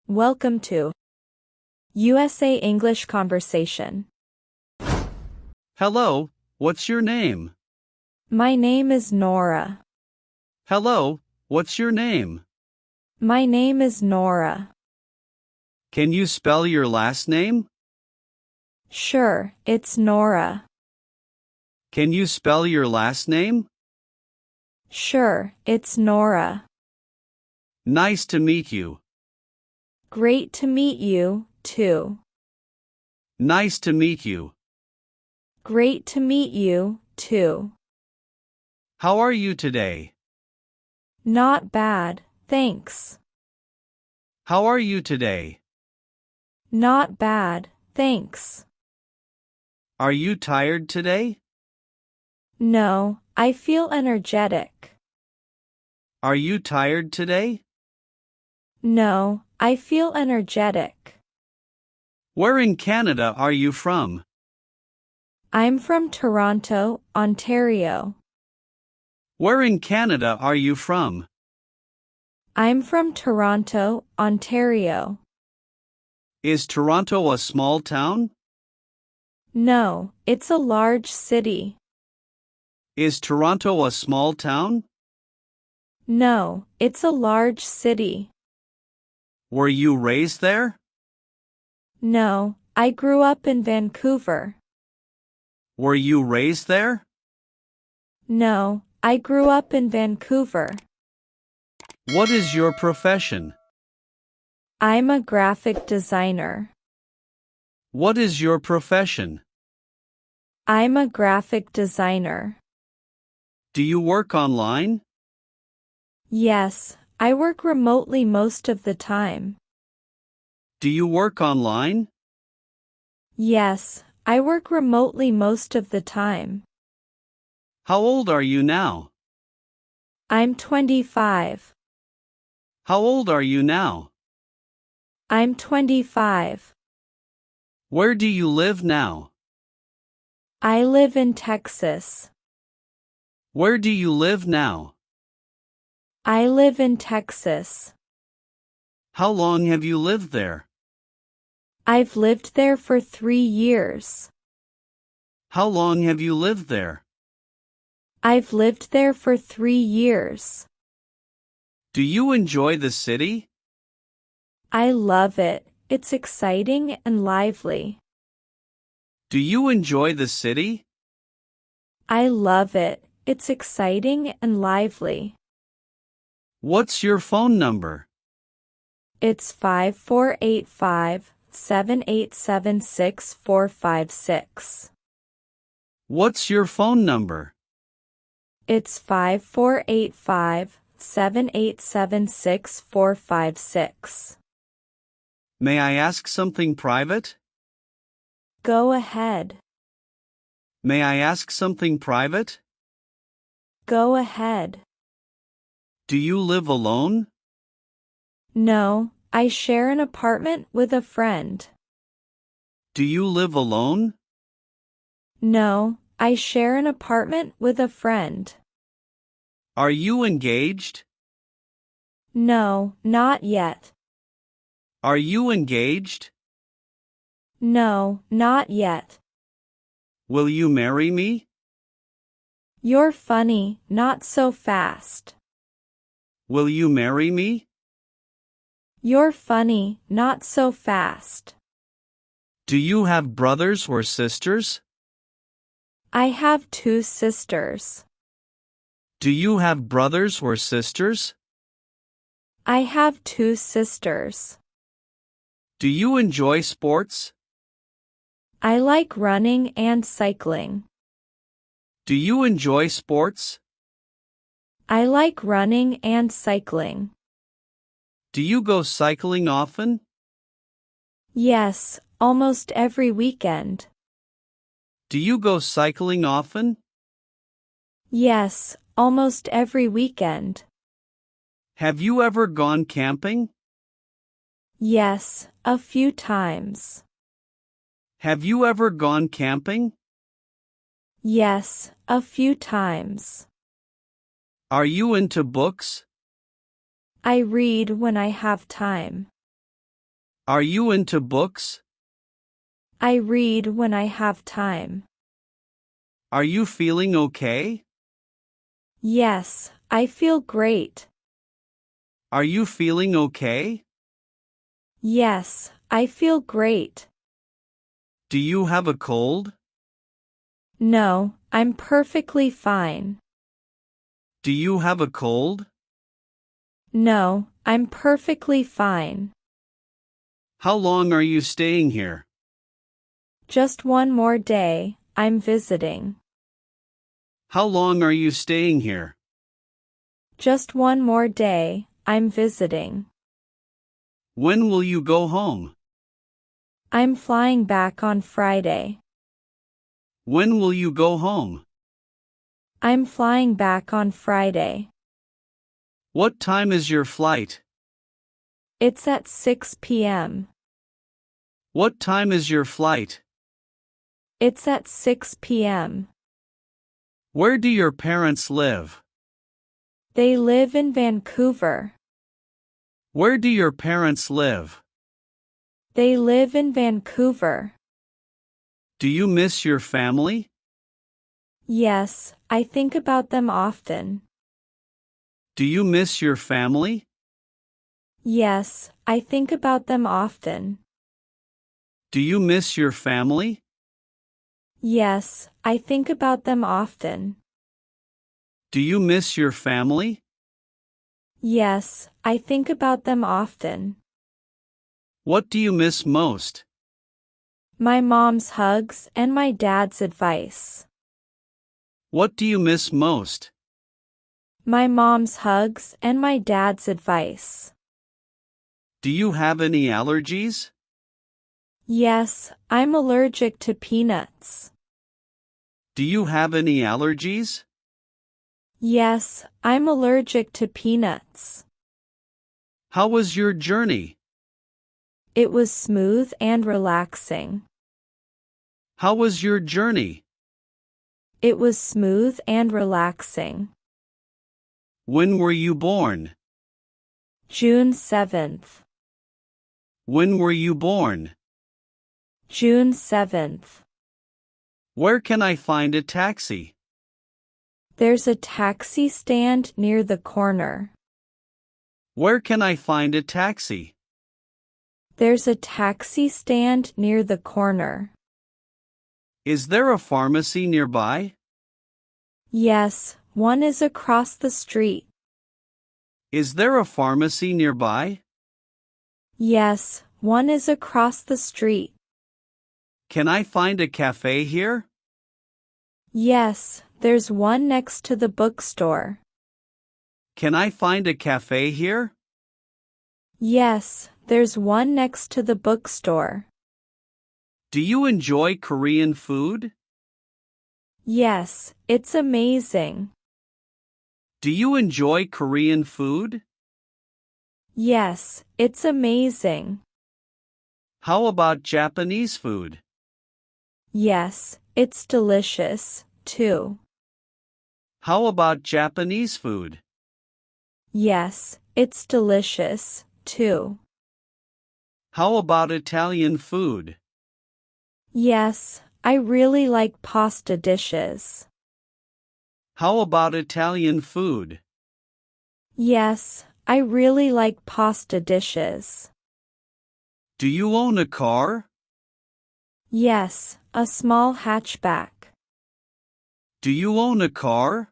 Welcome to USA English Conversation. Hello, what's your name? My name is Nora. Hello, what's your name? My name is Nora. Can you spell your last name? Sure, it's Nora. Can you spell your last name? Sure, it's Nora. Nice to meet you. Great to meet you, too. Nice to meet you. Great to meet you, too. How are you today? Not bad, thanks. How are you today? Not bad, thanks. Are you tired today? No, I feel energetic. Are you tired today? No, I feel energetic. Where in Canada are you from? I'm from Toronto, Ontario. Where in Canada are you from? I'm from Toronto, Ontario. Is Toronto a small town? No, it's a large city. Is Toronto a small town? No, it's a large city. Were you raised there? No, I grew up in Vancouver. Were you raised there? No, I grew up in Vancouver. What is your profession? I'm a graphic designer. What is your profession? I'm a graphic designer. Do you work online? Yes, I work remotely most of the time. Do you work online? Yes, I work remotely most of the time. How old are you now? I'm 25. How old are you now? I'm 25. Where do you live now? I live in Texas. Where do you live now? I live in Texas. How long have you lived there? I've lived there for 3 years. How long have you lived there? I've lived there for 3 years. Do you enjoy the city? I love it. It's exciting and lively. Do you enjoy the city? I love it. It's exciting and lively. What's your phone number? It's 5485-787-6456. What's your phone number? It's 5485-787-6456. May I ask something private? Go ahead. May I ask something private? Go ahead. Do you live alone? No, I share an apartment with a friend. Do you live alone? No, I share an apartment with a friend. Are you engaged? No, not yet. Are you engaged? No, not yet. Will you marry me? You're funny, not so fast. Will you marry me? You're funny, not so fast. Do you have brothers or sisters? I have 2 sisters. Do you have brothers or sisters? I have 2 sisters. Do you enjoy sports? I like running and cycling. Do you enjoy sports? I like running and cycling. Do you go cycling often? Yes, almost every weekend. Do you go cycling often? Yes, almost every weekend. Have you ever gone camping? Yes, a few times. Have you ever gone camping? Yes, a few times. Are you into books? I read when I have time. Are you into books? I read when I have time. Are you feeling okay? Yes, I feel great. Are you feeling okay? Yes, I feel great. Do you have a cold? No, I'm perfectly fine. Do you have a cold? No, I'm perfectly fine. How long are you staying here? Just one more day, I'm visiting. How long are you staying here? Just one more day, I'm visiting. When will you go home? I'm flying back on Friday. When will you go home? I'm flying back on Friday. What time is your flight? It's at 6 p.m. What time is your flight? It's at 6 p.m. Where do your parents live? They live in Vancouver. Where do your parents live? They live in Vancouver. Do you miss your family? Yes, I think about them often. Do you miss your family? Yes, I think about them often. Do you miss your family? Yes, I think about them often. Do you miss your family? Yes, I think about them often. What do you miss most? My mom's hugs and my dad's advice. What do you miss most? My mom's hugs and my dad's advice. Do you have any allergies? Yes, I'm allergic to peanuts. Do you have any allergies? Yes, I'm allergic to peanuts. How was your journey? It was smooth and relaxing. How was your journey? It was smooth and relaxing. When were you born? June 7th. When were you born? June 7th. Where can I find a taxi? There's a taxi stand near the corner. Where can I find a taxi? There's a taxi stand near the corner. Is there a pharmacy nearby? Yes, one is across the street. Is there a pharmacy nearby? Yes, one is across the street. Can I find a cafe here? Yes, there's one next to the bookstore. Can I find a cafe here? Yes, there's one next to the bookstore. Do you enjoy Korean food? Yes, it's amazing. Do you enjoy Korean food? Yes, it's amazing. How about Japanese food? Yes, it's delicious, too. How about Japanese food? Yes, it's delicious, too. How about Italian food? Yes, I really like pasta dishes. How about Italian food? Yes, I really like pasta dishes. Do you own a car? Yes, a small hatchback. Do you own a car?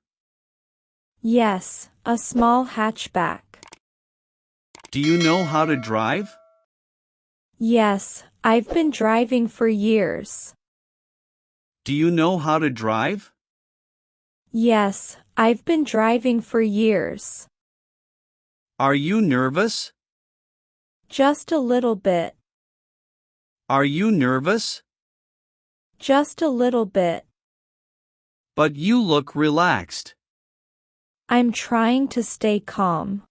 Yes, a small hatchback. Do you know how to drive? Yes, I've been driving for years. Do you know how to drive? Yes, I've been driving for years. Are you nervous? Just a little bit. Are you nervous? Just a little bit. But you look relaxed. I'm trying to stay calm.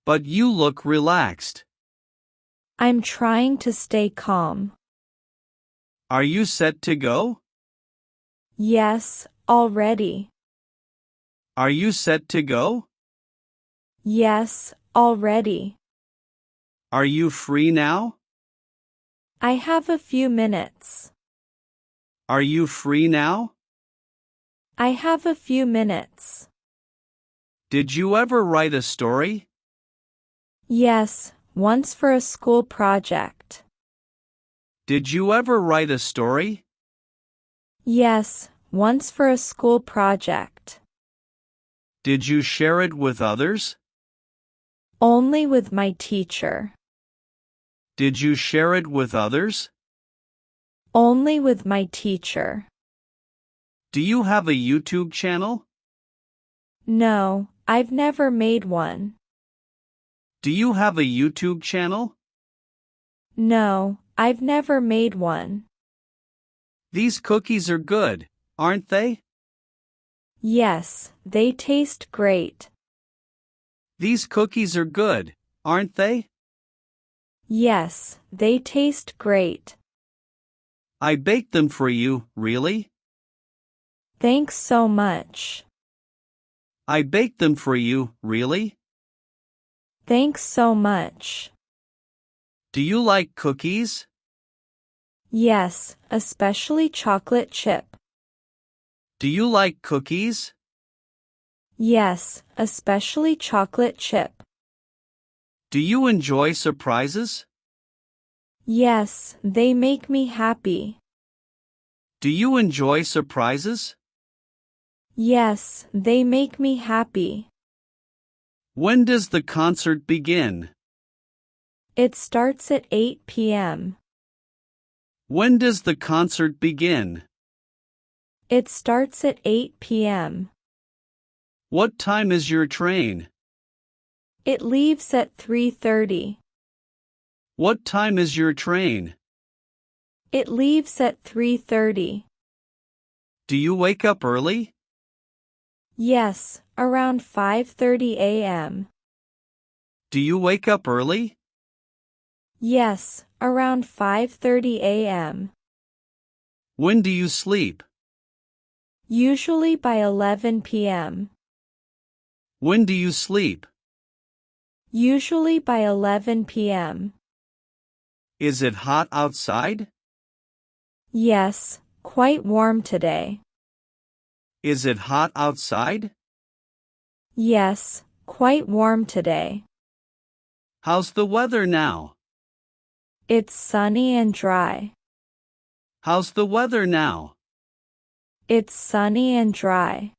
But you look relaxed. I'm trying to stay calm. Are you set to go? Yes, already. Are you set to go? Yes, already. Are you free now? I have a few minutes. Are you free now? I have a few minutes. Did you ever write a story? Yes, once for a school project. Did you ever write a story? Yes, once for a school project. Did you share it with others? Only with my teacher. Did you share it with others? Only with my teacher. Do you have a YouTube channel? No, I've never made one. Do you have a YouTube channel? No, I've never made one. These cookies are good, aren't they? Yes, they taste great. These cookies are good, aren't they? Yes, they taste great. I baked them for you, really? Thanks so much. I baked them for you, really? Thanks so much. Do you like cookies? Yes, especially chocolate chip. Do you like cookies? Yes, especially chocolate chip. Do you enjoy surprises? Yes, they make me happy. Do you enjoy surprises? Yes, they make me happy. When does the concert begin? It starts at 8 p.m. When does the concert begin? It starts at 8 p.m. What time is your train? It leaves at 3:30. What time is your train? It leaves at 3:30. Do you wake up early? Yes, around 5:30 a.m. Do you wake up early? Yes, around 5:30 a.m. When do you sleep? Usually by 11 p.m. When do you sleep? Usually by 11 p.m. Is it hot outside? Yes, quite warm today. Is it hot outside? Yes, quite warm today. How's the weather now? It's sunny and dry. How's the weather now? It's sunny and dry.